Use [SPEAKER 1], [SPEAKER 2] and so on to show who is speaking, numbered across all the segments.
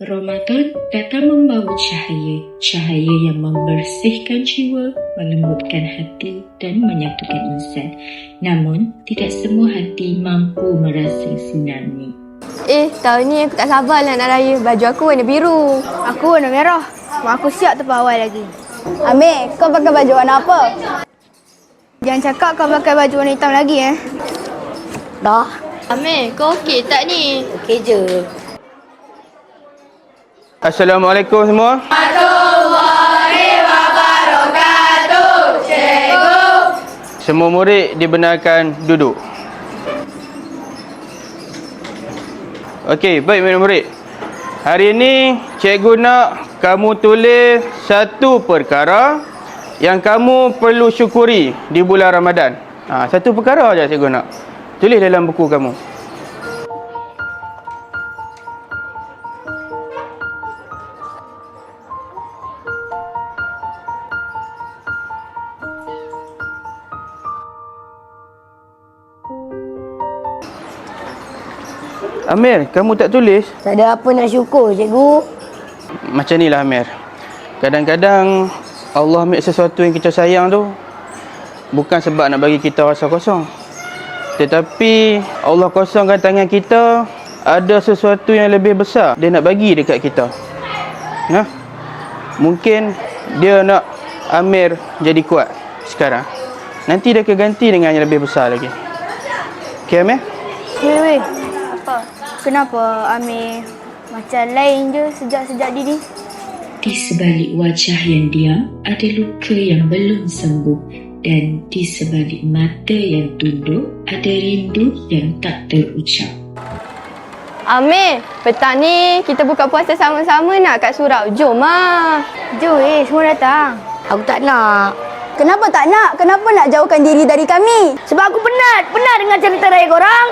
[SPEAKER 1] Ramadan datang membawa cahaya yang membersihkan jiwa, melembutkan hati dan menyatukan insan. Namun, tidak semua hati mampu merasa sinarnya.
[SPEAKER 2] Tahun ni aku tak sabarlah nak raya. Baju aku warna biru.
[SPEAKER 3] Aku warna merah. Mak aku siap terpawai lagi.
[SPEAKER 2] Amir, kau pakai baju warna apa?
[SPEAKER 3] Jangan cakap kau pakai baju warna hitam lagi
[SPEAKER 2] Dah. Amir, kau okey tak ni?
[SPEAKER 4] Okey je.
[SPEAKER 5] Assalamualaikum semua.
[SPEAKER 2] Warahmatullahi wabarakatuh. Cikgu.
[SPEAKER 5] Semua murid dibenarkan duduk. Okey, baik murid-murid. Hari ini cikgu nak kamu tulis satu perkara yang kamu perlu syukuri di bulan Ramadan. Satu perkara aja cikgu nak. Tulis dalam buku kamu. Amir, kamu tak tulis?
[SPEAKER 4] Tak ada apa nak syukur, cikgu.
[SPEAKER 5] Macam ni lah Amir. Kadang-kadang Allah ambil sesuatu yang kita sayang tu bukan sebab nak bagi kita rasa kosong. Tetapi Allah kosongkan tangan kita, ada sesuatu yang lebih besar dia nak bagi dekat kita. Mungkin dia nak Amir jadi kuat sekarang. Nanti dia akan ganti dengan yang lebih besar lagi. Okey Amir?
[SPEAKER 3] Weh. Apa? Kenapa Amir macam lain je sejak dini?
[SPEAKER 1] Di sebalik wajah yang diam, ada luka yang belum sembuh. Dan di sebalik mata yang tunduk, ada rindu yang tak terucap.
[SPEAKER 2] Amir, petang ni kita buka puasa sama-sama nak kat surau. Jom lah.
[SPEAKER 3] Jom semua datang.
[SPEAKER 4] Aku tak nak.
[SPEAKER 2] Kenapa tak nak? Kenapa nak jauhkan diri dari kami?
[SPEAKER 4] Sebab aku penat dengan cerita raya korang.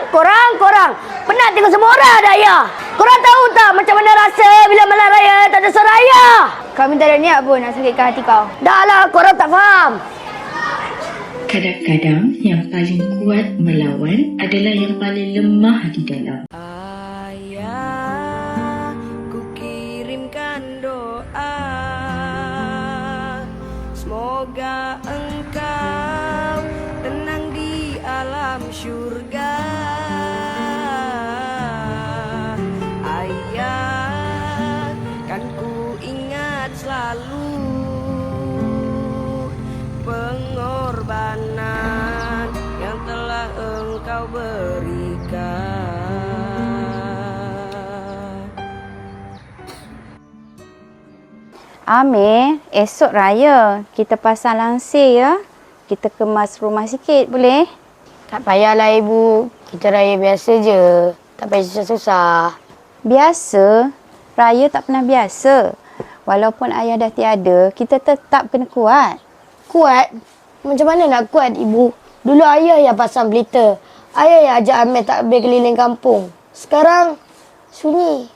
[SPEAKER 4] Penat tengok semua orang ada ayah. Korang tahu tak macam mana rasa bila malam raya tak ada seraya?
[SPEAKER 3] Kami tak ada niat pun nak sakitkan hati kau.
[SPEAKER 4] Dah lah, korang tak faham.
[SPEAKER 1] Kadang-kadang yang paling kuat melawan adalah yang paling lemah di dalam.
[SPEAKER 6] Ayah, ku kirimkan doa, semoga engkau tenang di alam syurga. Ayah, kan ku ingat selalu pengorbanan yang telah engkau berikan.
[SPEAKER 7] Amir, esok raya kita pasang langsir ya. Kita kemas rumah sikit boleh?
[SPEAKER 4] Tak payahlah ibu. Kita raya biasa je. Tak payah susah-susah.
[SPEAKER 7] Biasa? Raya tak pernah biasa. Walaupun ayah dah tiada, kita tetap kena kuat.
[SPEAKER 4] Kuat? Macam mana nak kuat ibu? Dulu ayah yang pasang berita. Ayah yang ajak Amir takbir keliling kampung. Sekarang sunyi.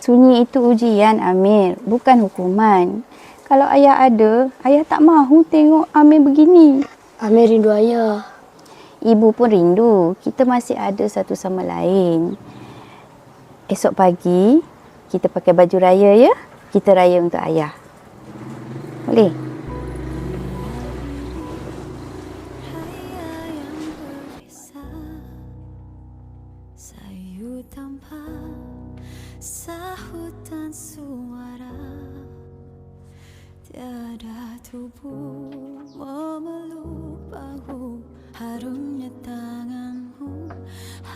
[SPEAKER 7] Sunyi itu ujian Amir, bukan hukuman. Kalau ayah ada, ayah tak mahu tengok Amir begini.
[SPEAKER 4] Amir rindu ayah.
[SPEAKER 7] Ibu pun rindu. Kita masih ada satu sama lain. Esok pagi, kita pakai baju raya ya. Kita raya untuk ayah. Boleh?
[SPEAKER 6] Sayu tanpa sahutan suara, tiada tubuh memeluk bahu, harumnya tanganmu,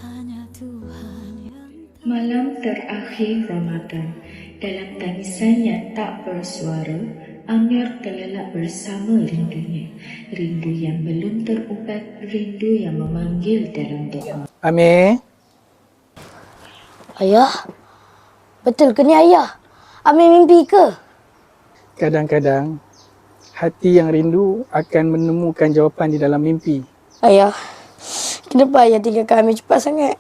[SPEAKER 6] hanya Tuhan yang tahu.
[SPEAKER 1] Malam terakhir Ramadan, dalam tangisan yang tak bersuara, Amir terlelap bersama rindunya. Rindu yang belum terubat, rindu yang memanggil dalam doa.
[SPEAKER 5] Amir?
[SPEAKER 4] Ayah? Betul ke ni ayah? Amir mimpi ke?
[SPEAKER 8] Kadang-kadang, hati yang rindu akan menemukan jawapan di dalam mimpi.
[SPEAKER 4] Ayah, kenapa ayah tinggalkan Amir cepat sangat?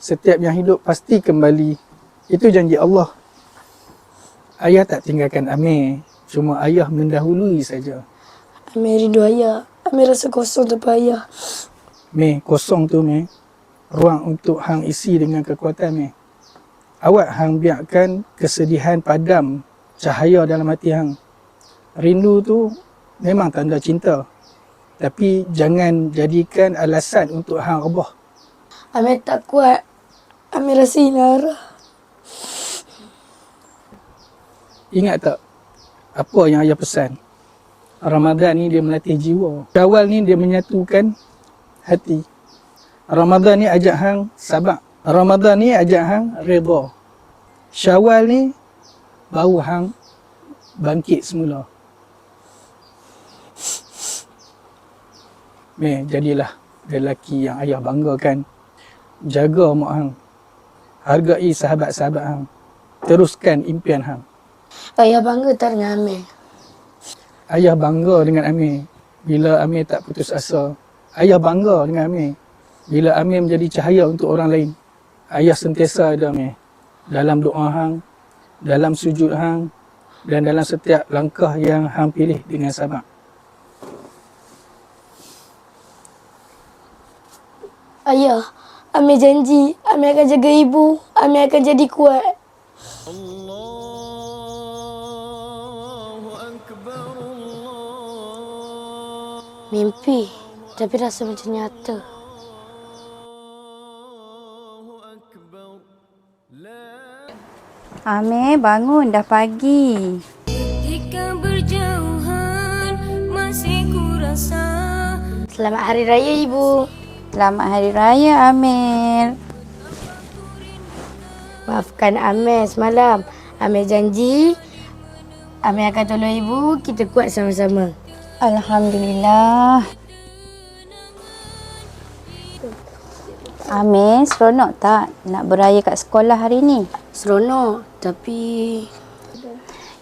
[SPEAKER 8] Setiap yang hidup pasti kembali. Itu janji Allah. Ayah tak tinggalkan Amir. Cuma ayah mendahului saja.
[SPEAKER 4] Amir rindu ayah. Amir rasa kosong tanpa ayah.
[SPEAKER 8] Meh, kosong tu Meh, ruang untuk hang isi dengan kekuatan Meh. Awak hang biarkan kesedihan padam cahaya dalam hati hang. Rindu tu memang tanda cinta. Tapi jangan jadikan alasan untuk hang rebah.
[SPEAKER 4] Amir tak kuat. Amir rasa hilang arah.
[SPEAKER 8] Ingat tak apa yang ayah pesan? Ramadan ni dia melatih jiwa. Syawal ni dia menyatukan hati. Ramadan ni ajak hang sabar. Ramadan ni ajak hang redha. Syawal ni baru hang bangkit semula. Meh, jadilah lelaki yang ayah banggakan. Jaga mak hang. Hargai sahabat-sahabat hang. Teruskan impian hang.
[SPEAKER 4] Ayah bangga tak dengan Amir?
[SPEAKER 8] Ayah bangga dengan Amir bila Amir tak putus asa. Ayah bangga dengan Amir bila Amir menjadi cahaya untuk orang lain. Ayah sentiasa ada Amir dalam doa hang, dalam sujud hang dan dalam setiap langkah yang hang pilih dengan sabar.
[SPEAKER 4] Ayah, Amir janji Amir akan jaga ibu. Amir akan jadi kuat. Mimpi, tapi rasa macam nyata.
[SPEAKER 7] Amir, bangun, dah pagi.
[SPEAKER 6] Ketika berjauhan masih ku rasa.
[SPEAKER 4] Selamat Hari Raya, Ibu.
[SPEAKER 7] Selamat Hari Raya, Amir.
[SPEAKER 4] Maafkan Amir semalam. Amir janji Amir akan tolong Ibu. Kita kuat sama-sama.
[SPEAKER 7] Alhamdulillah. Amir, seronok tak nak beraya kat sekolah hari ni?
[SPEAKER 4] Seronok, tapi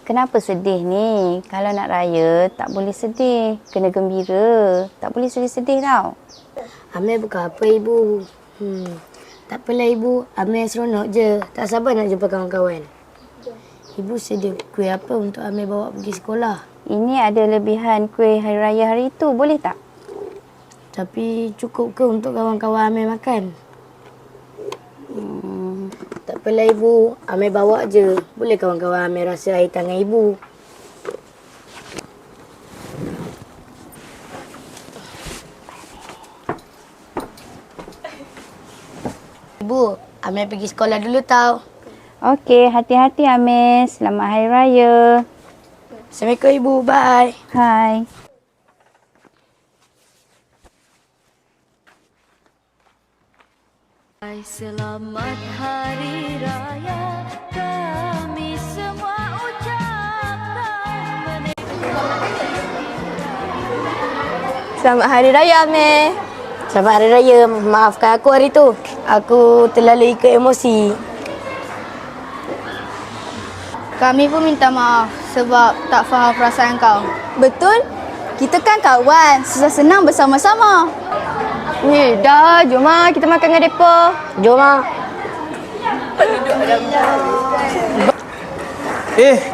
[SPEAKER 7] Kenapa sedih ni? Kalau nak raya, tak boleh sedih. Kena gembira. Tak boleh sedih-sedih tau.
[SPEAKER 4] Amir bukan apa, Ibu. Tak apalah, Ibu. Amir seronok je. Tak sabar nak jumpa kawan-kawan. Ibu sedia kuih apa untuk Amir bawa pergi sekolah?
[SPEAKER 7] Ini ada lebihan kuih hari raya hari tu. Boleh tak?
[SPEAKER 4] Tapi cukup ke untuk kawan-kawan Amir makan? Tak apalah, Ibu. Amir bawa je. Boleh kawan-kawan Amir rasa air tangan Ibu. Ibu, Amir pergi sekolah dulu tau.
[SPEAKER 7] Okey, hati-hati Amir. Selamat Hari Raya.
[SPEAKER 4] Assalamualaikum, Ibu. Bye.
[SPEAKER 7] Hai.
[SPEAKER 6] Selamat Hari Raya kami semua ucapkan.
[SPEAKER 2] Selamat Hari Raya, Amir.
[SPEAKER 4] Selamat Hari Raya. Maafkan aku hari tu. Aku terlalu ikut emosi.
[SPEAKER 3] Kami pun minta maaf sebab tak faham perasaan kau.
[SPEAKER 2] Betul? Kita kan kawan. Susah senang bersama-sama. Dah. Jom kita makan dengan mereka.
[SPEAKER 4] Jom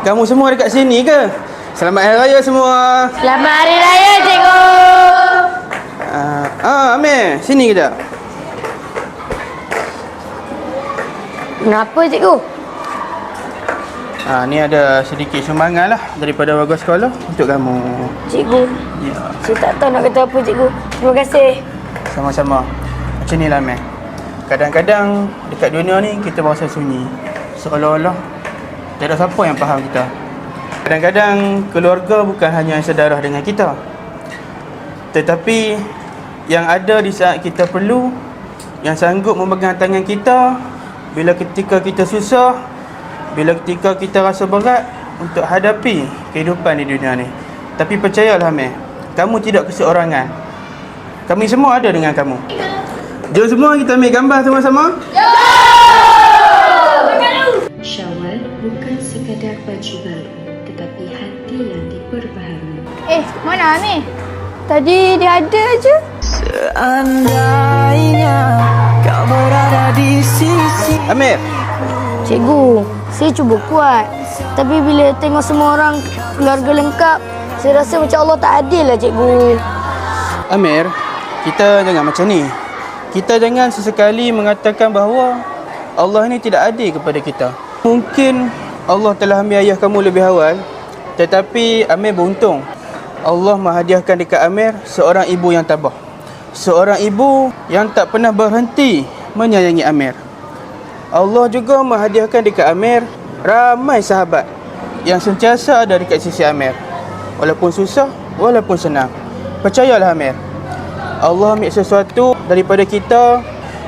[SPEAKER 5] Kamu semua dekat sini ke? Selamat Hari Raya semua.
[SPEAKER 4] Selamat Hari Raya, Cikgu.
[SPEAKER 5] Amir, sini kejap.
[SPEAKER 4] Kenapa, Cikgu?
[SPEAKER 5] Ni ada sedikit sumbangan lah daripada warga sekolah untuk kamu.
[SPEAKER 4] Cikgu,
[SPEAKER 5] Ya,
[SPEAKER 4] saya tak tahu nak kata apa, Cikgu. Terima kasih.
[SPEAKER 5] sama-sama. Macam ni lah, Amir. Kadang-kadang dekat dunia ni kita berasa sunyi. Seolah-olah tak ada siapa yang faham kita. Kadang-kadang keluarga bukan hanya sedarah dengan kita, tetapi yang ada di saat kita perlu, yang sanggup memegang tangan kita bila ketika kita susah, bila ketika kita rasa berat untuk hadapi kehidupan di dunia ni. Tapi percayalah, Amir, kamu tidak keseorangan. Kami semua ada dengan kamu. Jom semua kita ambil gambar sama-sama.
[SPEAKER 1] Syawal bukan sekadar baju baru, tetapi hati yang diperbaharui.
[SPEAKER 3] Mana Amir? Tadi dia ada je.
[SPEAKER 6] Seandainya kau berada di sisi.
[SPEAKER 5] Amir,
[SPEAKER 4] Cikgu, saya cuba kuat. Tapi bila tengok semua orang keluarga lengkap, saya rasa macam Allah tak adil lah, Cikgu.
[SPEAKER 5] Amir, kita jangan macam ni. Kita jangan sesekali mengatakan bahawa Allah ni tidak adil kepada kita. Mungkin Allah telah ambil ayah kamu lebih awal, tetapi Amir beruntung. Allah menghadiahkan dekat Amir seorang ibu yang tabah. Seorang ibu yang tak pernah berhenti menyayangi Amir. Allah juga menghadiahkan dekat Amir ramai sahabat yang sentiasa ada dekat sisi Amir. Walaupun susah, walaupun senang. Percayalah Amir, Allah ambil sesuatu daripada kita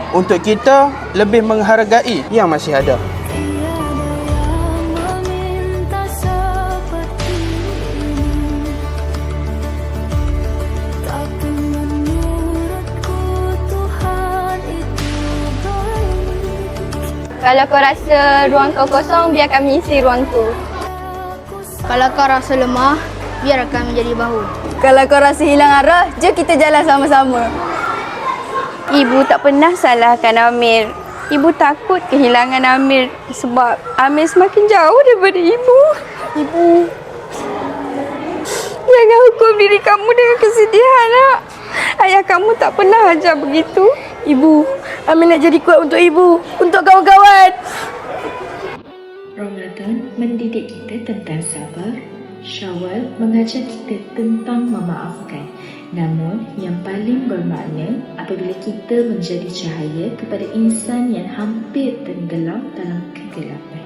[SPEAKER 5] untuk kita lebih menghargai yang masih ada.
[SPEAKER 6] Tiada yang meminta seperti ini, tapi menurutku Tuhan itu baik.
[SPEAKER 2] Kalau kau rasa ruang kau kosong, biar kami isi ruang tu.
[SPEAKER 3] Kalau kau rasa lemah, biar kami jadi bahu.
[SPEAKER 2] Kalau kau rasa hilang arah, jom kita jalan sama-sama. Ibu tak pernah salahkan Amir. Ibu takut kehilangan Amir sebab Amir semakin jauh daripada ibu. Ibu, jangan hukum diri kamu dengan kesedihan, nak. Ayah kamu tak pernah ajar begitu.
[SPEAKER 4] Ibu, Amir nak jadi kuat untuk ibu, untuk kawan-kawan.
[SPEAKER 1] Ramadan mendidik kita tentang sabar. Syawal mengajar kita tentang memaafkan. Namun, yang paling bermakna apabila kita menjadi cahaya kepada insan yang hampir tenggelam dalam kegelapan.